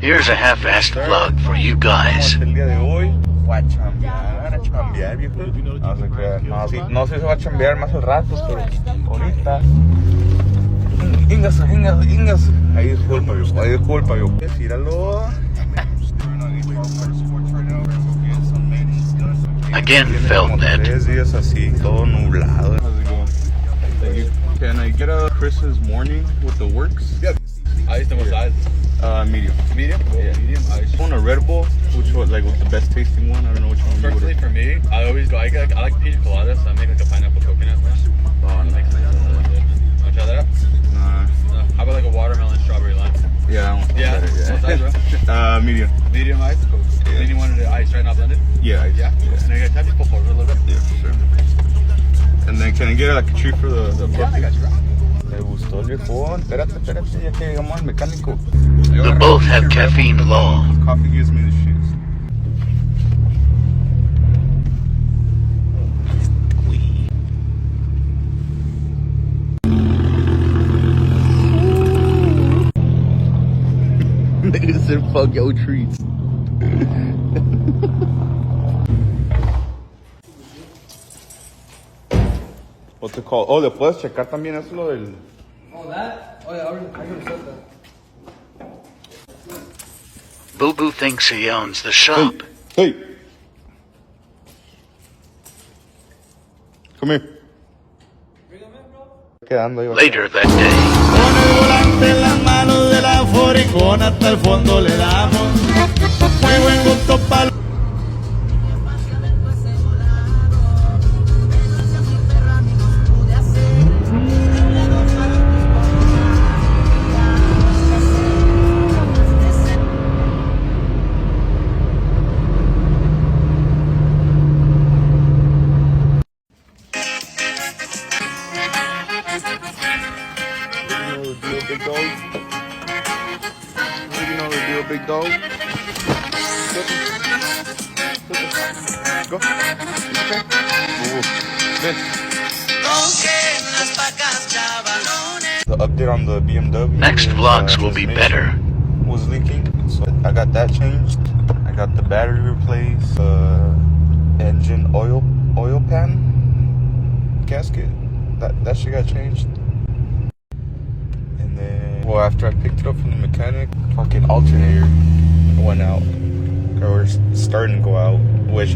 Here's a half-assed vlog for you guys. El día de hoy voy a chambear, viejo. No se crea. No, sí, no sé si va a chambear más al rato, pero ahorita. Ingas. Ahí disculpa, viejo. Tíralo. Again, felt that. 3 días así, todo nublado. How's it going? Thank you. Can I get a Chris's morning with the works? Yeah. Ice, then what size? Medium. Medium? Yeah. Medium ice. I want a Red Bull, which was like the best tasting one. I don't know which one. Personally, for me, I always go. I like pina colada, so I make like a pineapple coconut one. Oh, It makes sense. Want to try that out? Nah. How about like a watermelon strawberry lime? Yeah, that one's Yeah. better. What size, bro? Medium. Medium ice. Cool. Yeah. And then you wanted the ice, right? Not blended. Yeah. Yeah. And I got to pull forward a little bit. Yeah, for sure. And then can I get like a treat for the Yeah, I got you, bro. Me gustó el viejo. Espérate, ya que llegamos al mecánico. We both have caffeine law. Coffee gives me the shits. Nigga said fuck your treats. What's it called? Oh, le puedes checar también eso lo del. Oh, that? Oh, yeah, I already said that. Boo Boo thinks he owns the shop. Hey. Come here. Quedando ahí. Later that day, Con el volante en las manos de la foricona hasta el fondo le damos. Muy buen gusto para Big dog. You know the deal, big dog. Go. Okay. The update on the BMW. next vlogs will be better. Was leaking, so I got that changed. I got the battery replaced. Engine oil pan gasket. That shit got changed. Well, after I picked it up from the mechanic, fucking alternator went out, or starting to go out, which